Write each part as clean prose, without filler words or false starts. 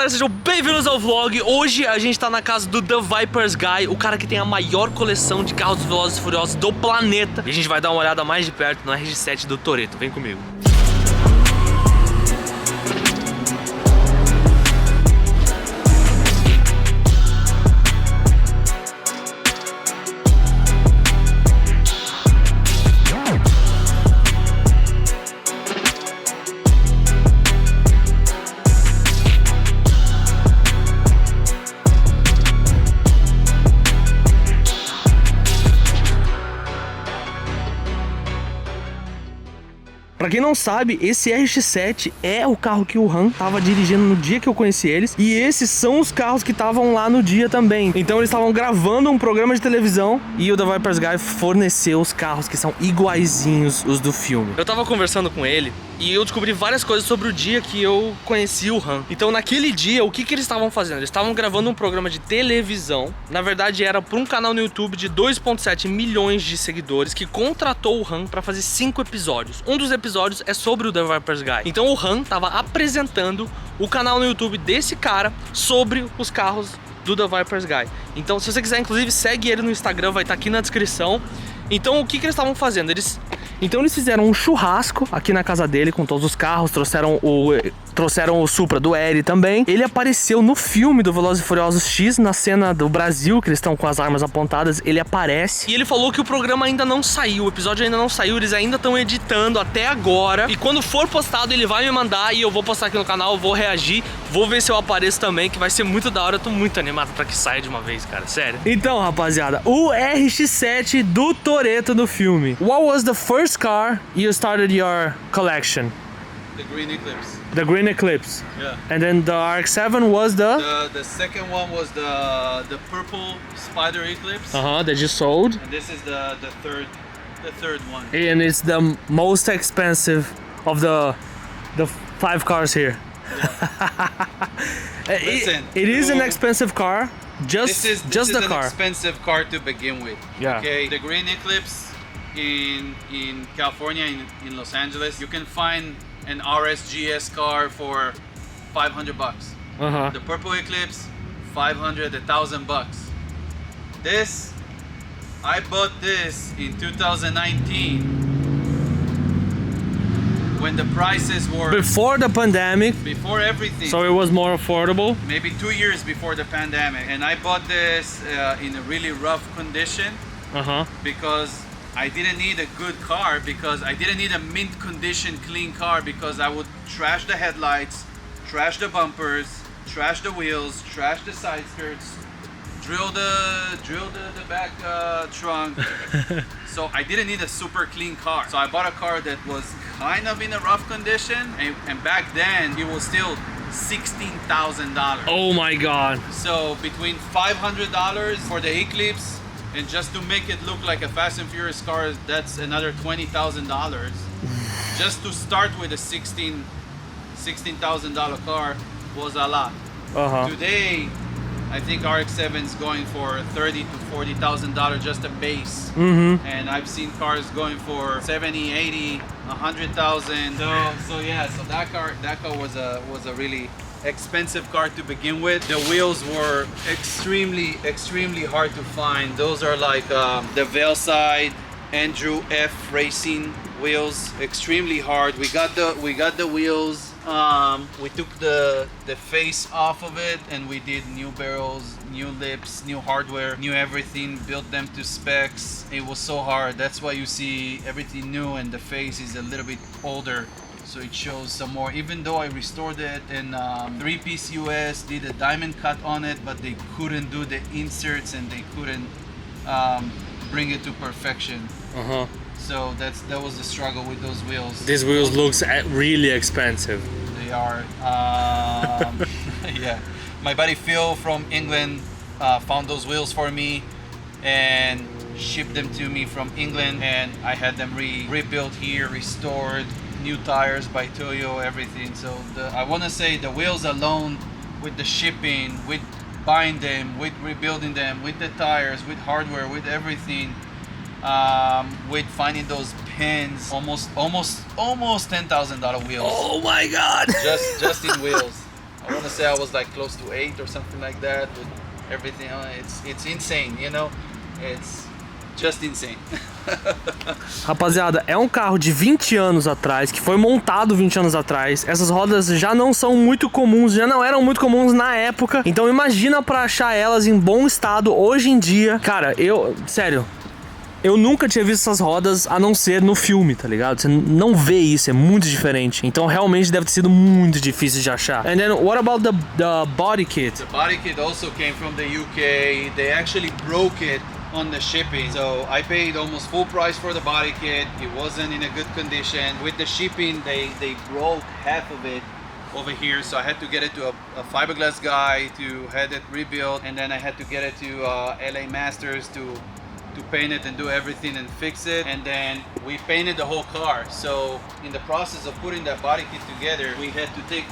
galera, sejam bem-vindos ao vlog. Hoje a gente tá na casa do The Vipers Guy, o cara que tem a maior coleção de carros velozes e furiosos do planeta. E a gente vai dar uma olhada mais de perto no RX-7 do Toretto. Vem comigo. Pra quem não sabe, esse RX-7 é o carro que o Han tava dirigindo no dia que eu conheci eles. E esses são os carros que estavam lá no dia também. Então eles estavam gravando um programa de televisão e o The Vipers Guy forneceu os carros que são iguaizinhos os do filme. Eu tava conversando com ele e eu descobri várias coisas sobre o dia que eu conheci o Han. Então naquele dia, o que eles estavam fazendo? Eles estavam gravando um programa de televisão. Na verdade era para um canal no YouTube de 2,7 milhões de seguidores que contratou o Han para fazer 5 episódios. Um dos episódios é sobre o The Vipers Guy. Então o Han tava apresentando o canal no YouTube desse cara sobre os carros do The Vipers Guy. Então se você quiser, inclusive, segue ele no Instagram, vai estar aqui na descrição. Então o que eles estavam fazendo? Eles fizeram um churrasco aqui na casa dele com todos os carros, trouxeram o Supra do Eri também. Ele apareceu no filme do Velozes e Furiosos X, na cena do Brasil, que eles estão com as armas apontadas, ele aparece. E ele falou que o programa ainda não saiu, o episódio ainda não saiu, eles ainda estão editando até agora. E quando for postado, ele vai me mandar e eu vou postar aqui no canal, eu vou reagir, vou ver se eu apareço também, que vai ser muito da hora. Eu tô muito animado pra que saia de uma vez, cara, sério. Então, rapaziada, o RX-7 do Toretto no filme. What was the first car you started your collection? The Green Eclipse. The Green Eclipse. Yeah. And then the RX-7 was The second one was the purple Spider Eclipse. that you sold. And this is the third one. And it's the most expensive of the 5 cars here. Listen, it is an expensive car. This is the an car. expensive car to begin with. Yeah. Okay. The Green Eclipse in California, in Los Angeles, you can find an RSGS car for $500. The purple Eclipse, 500, $1,000. This, I bought this in 2019 when the prices were Before the pandemic, before everything. so it was more affordable. Maybe 2 years before the pandemic, and I bought this in a really rough condition because I didn't need a good car, because I didn't need a mint condition clean car, because I would trash the headlights, trash the bumpers, trash the wheels, trash the side skirts, drill the back trunk. So I didn't need a super clean car. So I bought a car that was kind of in a rough condition, and back then it was still $16,000. Oh my god. So between $500 for the Eclipse, and just to make it look like a Fast and Furious car, that's another $20,000. Just to start with a $16,000 car was a lot. Today, I think RX-7 is going for $30,000 to $40,000 just a base. And I've seen cars going for 70, 80, 100,000. So that car was a really expensive car to begin with. The wheels were extremely hard to find. Those are like the Veilside Andrew F Racing wheels. Extremely hard. We got the wheels. We took the face off of it, and we did new barrels, new lips, new hardware, new everything, built them to specs. It was so hard. That's why you see everything new and the face is a little bit older, so it shows some more. Even though I restored it and 3-piece US, did a diamond cut on it, but they couldn't do the inserts and they couldn't bring it to perfection. So that was the struggle with those wheels. These wheels looks really expensive. They are. Yeah, my buddy Phil from England found those wheels for me and shipped them to me from England, and I had them rebuilt here, restored, new tires by Toyo, everything. So I want to say the wheels alone, with the shipping, with buying them, with rebuilding them, with the tires, with hardware, with everything, with finding those pins, almost $10,000 wheels. Oh my god! Just in wheels. I want to say I was like close to 8 or something like that with everything on it. It's insane, you know? It's just insane. Rapaziada, é um carro de 20 anos atrás, que foi montado 20 anos atrás. Essas rodas já não são muito comuns, já não eram muito comuns na época. Então imagina pra achar elas em bom estado hoje em dia. Cara, sério, eu nunca tinha visto essas rodas a não ser no filme, tá ligado? Você não vê isso, é muito diferente. Então realmente deve ter sido muito difícil de achar. And then what about the body kit? The body kit also came from the UK. They actually broke it on the shipping. So I paid almost full price for the body kit. It wasn't in a good condition. With the shipping, they broke half of it over here. So I had to get it to a fiberglass guy to have it rebuilt. And then I had to get it to LA Masters to paint it and do everything and fix it. And then we painted the whole car. So in the process of putting that body kit together, we had to take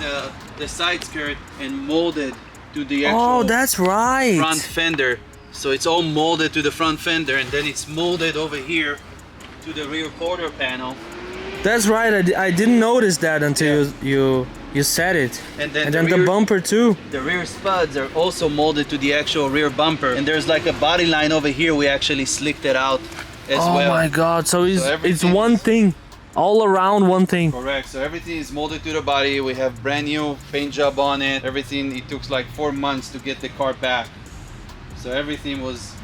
the side skirt and mold it to the actual that's right. front fender. So it's all molded to the front fender, and then it's molded over here to the rear quarter panel. That's right. I didn't notice that until you said it. And then, the bumper too. The rear spuds are also molded to the actual rear bumper. And there's like a body line over here. We actually slicked it out as well. Oh my God! So it's one thing, all around one thing. Correct. So everything is molded to the body. We have brand new paint job on it. Everything. It took like 4 months to get the car back. So everything was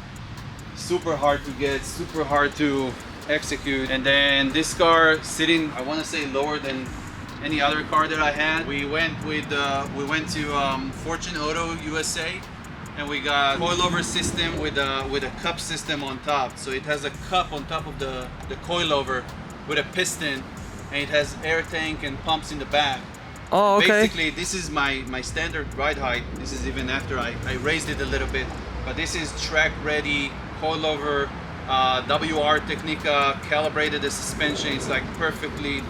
super hard to get, super hard to execute. And then this car sitting, I want to say lower than any other car that I had. We went to Fortune Auto USA, and we got coilover system with a cup system on top. So it has a cup on top of the coilover with a piston, and it has air tank and pumps in the back. Oh, okay. Basically, this is my standard ride height. This is even after I raised it a little bit. But this is track ready, coilover, WR Technica, calibrated the suspension. It's like perfectly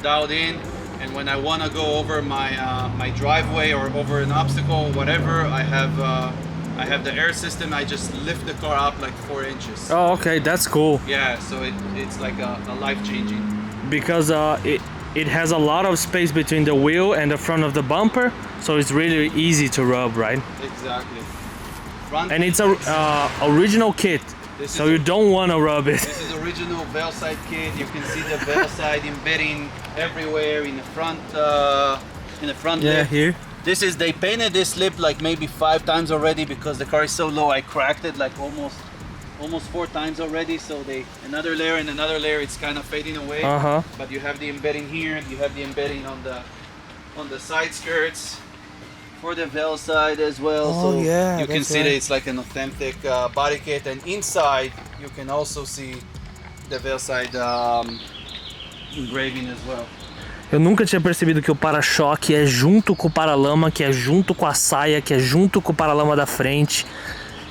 dialed in. And when I want to go over my driveway or over an obstacle, whatever, I have the air system. I just lift the car up like 4 inches. Oh, okay, that's cool. Yeah, so it's like a life changing. Because it has a lot of space between the wheel and the front of the bumper, so it's really easy to rub, right? Exactly. And it's a original kit, so you don't want to rub it. This is original Veilside kit. You can see the Veilside embedding everywhere in the front. Yeah, lip. here. They painted this lip like maybe 5 times already because the car is so low. I cracked it like almost 4 times already. So another layer and another layer. It's kind of fading away. But you have the embedding here. You have the embedding on the side skirts. For the Veilside as well, so yeah, you can see that it's like an authentic body kit, and inside you can also see the Veilside engraving as well. Eu nunca tinha percebido que o para-choque é junto com o paralama, que é junto com a saia, que é junto com o paralama da frente.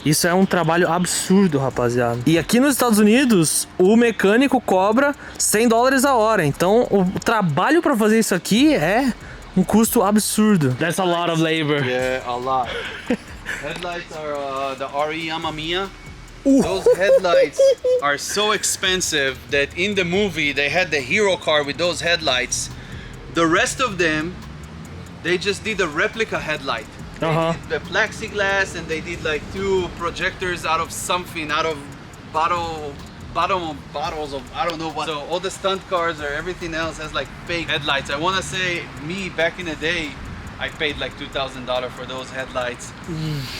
Isso é um trabalho absurdo, rapaziada. E aqui nos Estados Unidos, o mecânico cobra $100 a hora. Então, o trabalho para fazer isso aqui é um custo absurdo. That's a lot of labor. Yeah, a lot. Headlights are the RE Amamiya. Those headlights are so expensive that in the movie they had the hero car with those headlights. The rest of them, they just did a replica headlight. They did the plexiglass, and they did like 2 projectors out of something, out of bottom of bottles of I don't know what. So all the stunt cars or everything else has like fake headlights. I want to say me back in the day, I paid like $2,000 for those headlights.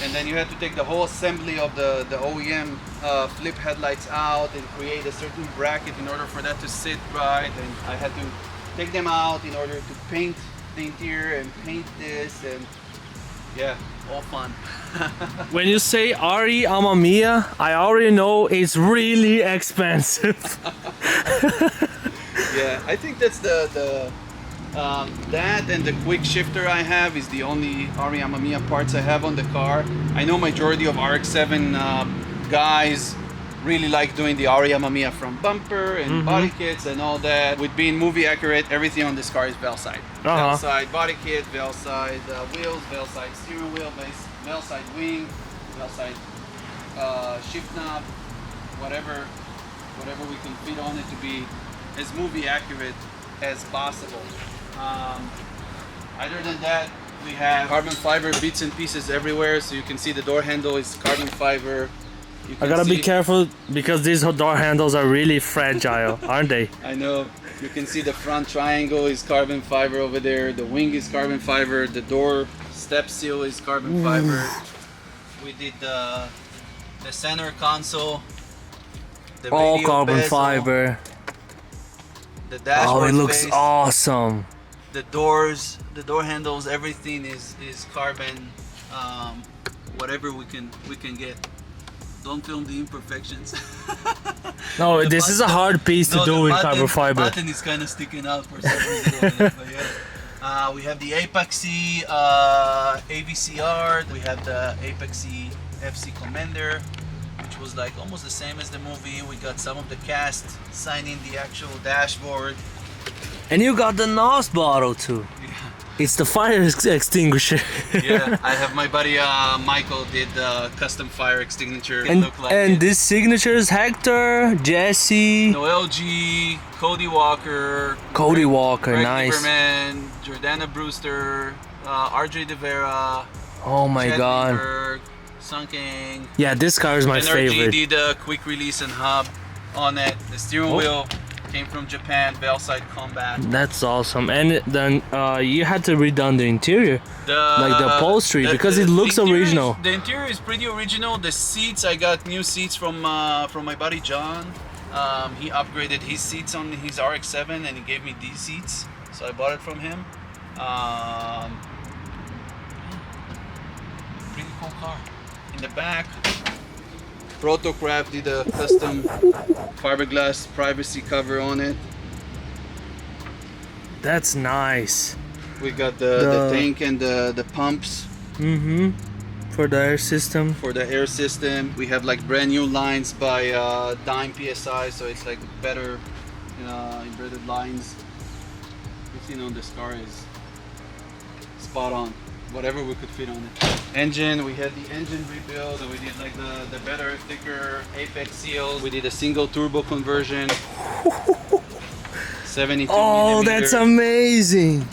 And then you had to take the whole assembly of the OEM flip headlights out and create a certain bracket in order for that to sit right. And I had to take them out in order to paint the interior and paint this, and yeah, all fun. When you say RE Amamiya, I already know it's really expensive. Yeah, I think that's that and the quick shifter I have is the only RE Amamiya parts I have on the car. I know majority of RX-7 guys really like doing the RE Amamiya front bumper and body kits and all that. With being movie accurate, everything on this car is Veilside. Veilside body kit, Veilside wheels, Veilside steering wheel, Veilside wing, Veilside shift knob, whatever we can fit on it to be as movie accurate as possible. Other than that, We have carbon fiber bits and pieces everywhere, so you can see the door handle is carbon fiber. I gotta be careful because these door handles are really fragile, aren't they? I know. You can see the front triangle is carbon fiber over there. The wing is carbon fiber. The door step seal is carbon fiber. We did the center console. The all radio carbon bezel, fiber. The dashboard Oh, it looks space, awesome. the doors, the door handles, everything is carbon. Whatever we can get. Don't film the imperfections. No, this is a hard piece to do with carbon fiber. The button is kind of sticking out for some reason over there, but yeah. We have the Apexi AVCR. We have the Apexi FC Commander, which was like almost the same as the movie. We got some of the cast signing the actual dashboard. And you got the NOS bottle too. Yeah. It's the fire extinguisher. Yeah, I have my buddy Michael did the custom fire extinguisher. It and looked like and it. this signature is Hector, Jesse, Noel G, Cody Walker, Cody Walker, Greg nice. Lieberman, Jordana Brewster, RJ De Vera, Oh my Chad god. Lieberg, Sun King. Yeah, this car is my NRG favorite. did a quick release and hub on it. The steering wheel came from Japan, Bellside Combat. That's awesome. And then you had to redone the interior, like the upholstery, because it looks the interior original. The interior is pretty original. The seats, I got new seats from my buddy John. He upgraded his seats on his RX-7 and he gave me these seats, so I bought it from him. Pretty cool car. In the back, Protocraft did a custom fiberglass privacy cover on it. That's nice. We got the tank and the pumps Mm-hmm. For the air system. for the air system. We have like brand new lines by Dime PSI, so it's like better inverted lines. Everything on this car is spot on. Whatever we could fit on it. Engine, we had the engine rebuild, and we did like the better, thicker Apex seals. We did a single turbo conversion. 72 Oh, millimeter. that's amazing.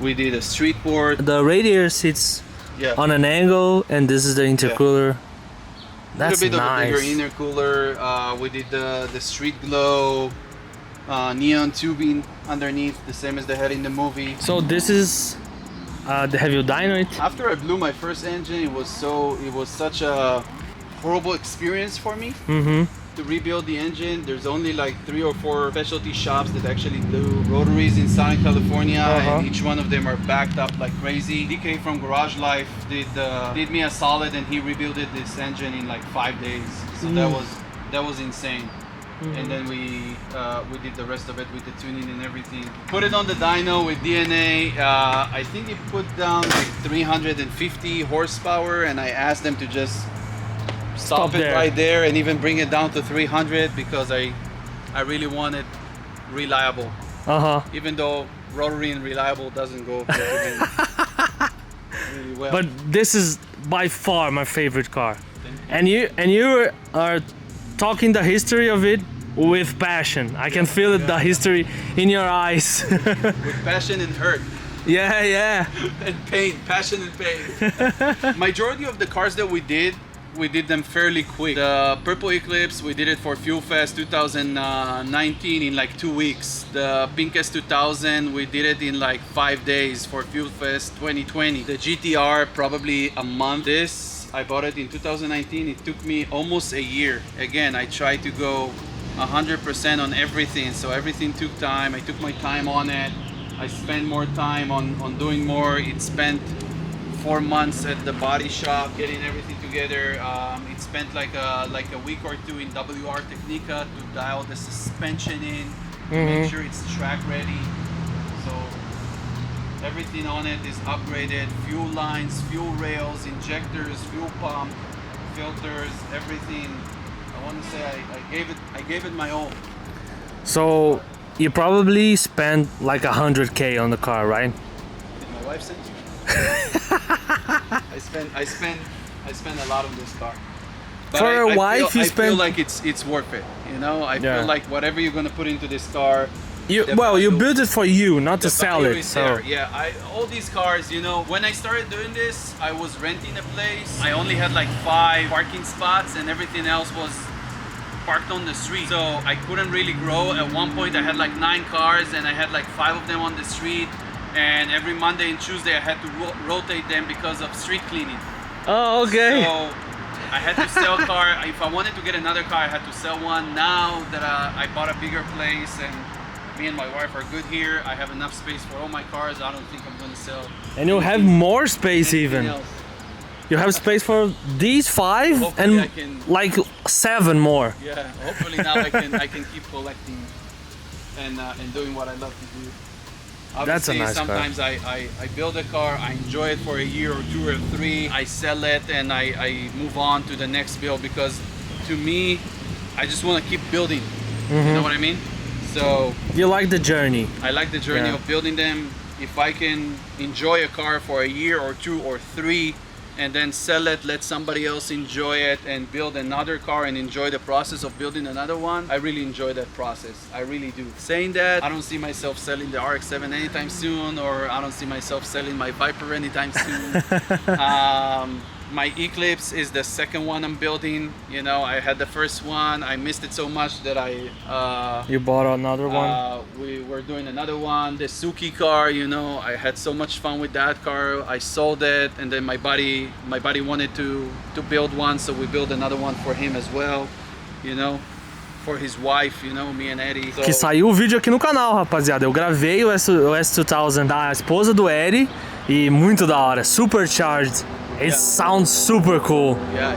We did a street board. The radiator sits Yeah. on an angle, and this is the intercooler. That's a little bit nice. of a bigger intercooler. We did the street glow neon tubing underneath, the same as they had in the movie. So this is have you dyno it? After I blew my first engine, it was such a horrible experience for me Mm-hmm. to rebuild the engine. There's only like 3 or 4 specialty shops that actually do rotaries in Southern California, and each one of them are backed up like crazy. DK from Garage Life did me a solid, and he rebuilt this engine in like 5 days. So that was insane. And then we did the rest of it with the tuning and everything. Put it on the dyno with DNA. I think it put down like 350 horsepower, and I asked them to just stop it there. right there and even bring it down to 300 because I really want it reliable. Uh-huh. Even though rotary and reliable doesn't go really well. But this is by far my favorite car. And you are talking the history of it with passion. I can feel it, the history in your eyes. with passion and hurt. Yeah. And pain, passion and pain. Majority of the cars that we did them fairly quick. The Purple Eclipse, we did it for Fuel Fest 2019 in like 2 weeks. The Pink S2000, we did it in like 5 days for Fuel Fest 2020. The GTR, probably a month. This, I bought it in 2019. It took me almost a year. Again, I tried to go 100% on everything, so everything took time. I took my time on it. I spent more time on doing more. It spent 4 months at the body shop getting everything together. It spent like a week or 2 in WR Technica to dial the suspension in, to make sure it's track ready. So everything on it is upgraded. Fuel lines, fuel rails, injectors, fuel pump, filters, everything. I want to say I gave it my all. So you probably spent like 100K on the car, right? Did my wife send you? I spent a lot on this car. But For a wife, you I spent. feel like it's worth it. You know, I feel like whatever you're gonna put into this car, You built it for you, not to sell it. So yeah, all these cars, you know, when I started doing this, I was renting a place. I only had like 5 parking spots, and everything else was parked on the street. So I couldn't really grow. At one point, I had like 9 cars, and I had like 5 of them on the street. And every Monday and Tuesday, I had to rotate them because of street cleaning. Oh, okay. So I had to sell car. If I wanted to get another car, I had to sell one. Now that I bought a bigger place and me and my wife are good here, I have enough space for all my cars. I don't think I'm going to sell. And you have more space even. Else. You have space for these 5 Hopefully and like 7 more. Yeah, hopefully now I can keep collecting and doing what I love to do. That's a Obviously, nice sometimes car. I build a car, I enjoy it for a year or 2 or 3, I sell it and I move on to the next build, because to me, I just want to keep building. You know what I mean? So You like the journey. I like the journey of building them. If I can enjoy a car for a year or 2 or 3 and then sell it, let somebody else enjoy it and build another car and enjoy the process of building another one, I really enjoy that process. I really do. Saying that, I don't see myself selling the RX-7 anytime soon, or I don't see myself selling my Viper anytime soon. My Eclipse is the second one I'm building. You know, I had the first one. I missed it so much that You bought another one? we were doing another one. The Suki car, you know, I had so much fun with that car. I sold it, and then my buddy wanted to build one, so we built another one for him as well, you know, for his wife, you know, me and Eddie. So, Que saiu o vídeo aqui no canal, rapaziada. Eu gravei o S2000 da esposa do Eddie e muito da hora, supercharged. It sounds super cool. Yeah.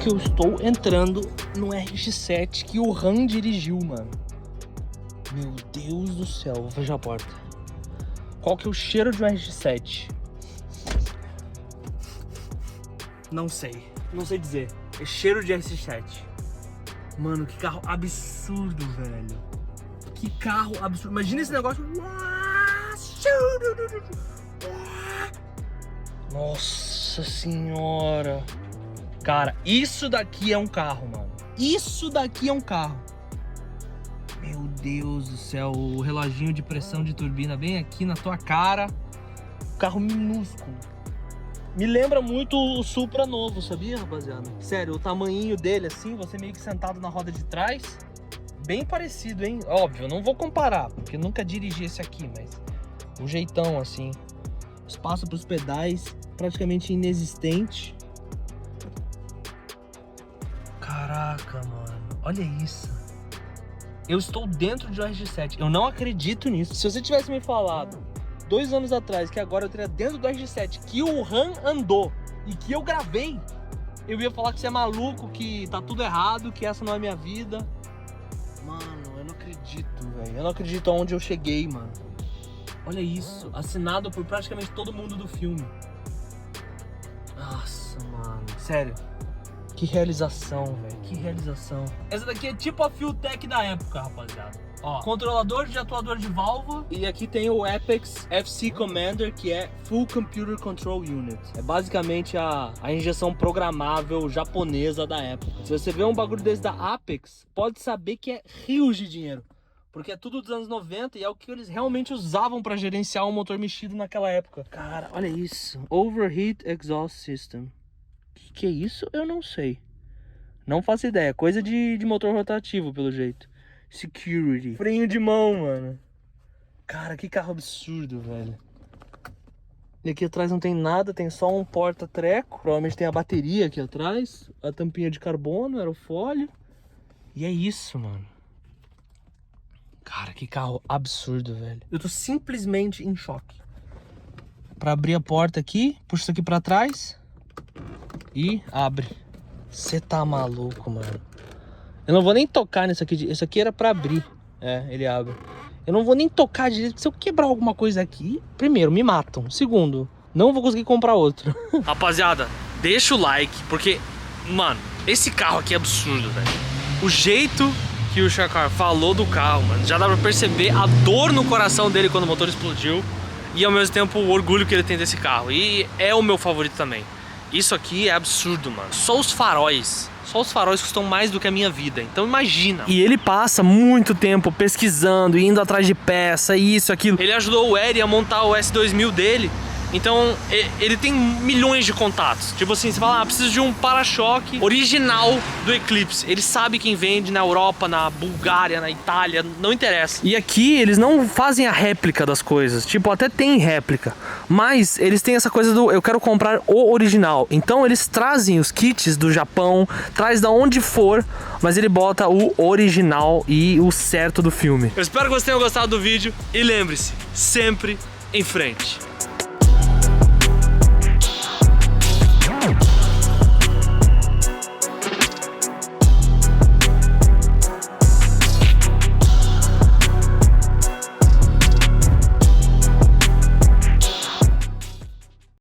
Que eu estou entrando no RX-7 que o Han dirigiu, mano. Meu Deus do céu, vou fechar a porta. Qual que é o cheiro de um RX-7? Não sei dizer. É cheiro de RX-7. Mano, que carro absurdo, velho. Que carro absurdo. Imagina esse negócio. Nossa senhora. Cara, isso daqui é um carro, mano. Isso daqui é um carro. Meu Deus do céu. O reloginho de pressão de turbina bem aqui na tua cara. Carro minúsculo. Me lembra muito o Supra novo, sabia, rapaziada? Sério, o tamanhinho dele assim, você meio que sentado na roda de trás. Bem parecido, hein? Óbvio, eu não vou comparar, porque eu nunca dirigi esse aqui, mas o jeitão assim. Espaço para os pedais praticamente inexistente. Caraca, mano, olha isso. Eu estou dentro de um RX-7. Eu não acredito nisso. Se você tivesse me falado 2 anos atrás que agora eu teria dentro do RX-7 que o Han andou e que eu gravei, eu ia falar que você é maluco, que tá tudo errado, que essa não é minha vida. Mano, eu não acredito, velho. Eu não acredito aonde eu cheguei, mano. Olha isso, assinado por praticamente todo mundo do filme. Nossa, mano, sério. Que realização, velho, que realização. Essa daqui é tipo a Fueltech da época, rapaziada. Ó, controlador de atuador de válvula. E aqui tem o Apex FC Commander, que é Full Computer Control Unit. É basicamente a injeção programável japonesa da época. Se você vê um bagulho desse da Apex, pode saber que é rios de dinheiro. Porque é tudo dos anos 90 e é o que eles realmente usavam para gerenciar um motor mexido naquela época. Cara, olha isso. Overheat Exhaust System. Que é isso? Eu não sei. Não faço ideia. Coisa de motor rotativo, pelo jeito. Security. Freio de mão, mano. Cara, que carro absurdo, velho. E aqui atrás não tem nada, tem só um porta-treco. Provavelmente tem a bateria aqui atrás. A tampinha de carbono, aerofólio. E é isso, mano. Cara, que carro absurdo, velho. Eu tô simplesmente em choque. Pra abrir a porta aqui, puxa isso aqui pra trás. E abre. Você tá maluco, mano. Eu não vou nem tocar nisso aqui. Isso aqui era pra abrir. É, ele abre. Eu não vou nem tocar direito. Se eu quebrar alguma coisa aqui, primeiro, me matam. Segundo, não vou conseguir comprar outro. Rapaziada, deixa o like, porque, mano, esse carro aqui é absurdo, velho. O jeito que o Shakar falou do carro, mano, já dá pra perceber a dor no coração dele quando o motor explodiu. E ao mesmo tempo o orgulho que ele tem desse carro. E é o meu favorito também. Isso aqui é absurdo, mano. Só os faróis custam mais do que a minha vida, então imagina. E ele passa muito tempo pesquisando, indo atrás de peça, isso, aquilo. Ele ajudou o Eri a montar o S2000 dele, então ele tem milhões de contatos. Tipo assim, você fala, preciso de um para-choque original do Eclipse. Ele sabe quem vende na Europa, na Bulgária, na Itália, não interessa. E aqui eles não fazem a réplica das coisas, tipo, até tem réplica, mas eles têm essa coisa do eu quero comprar o original. Então eles trazem os kits do Japão, traz da onde for, mas ele bota o original e o certo do filme. Eu espero que vocês tenham gostado do vídeo e lembre-se, sempre em frente.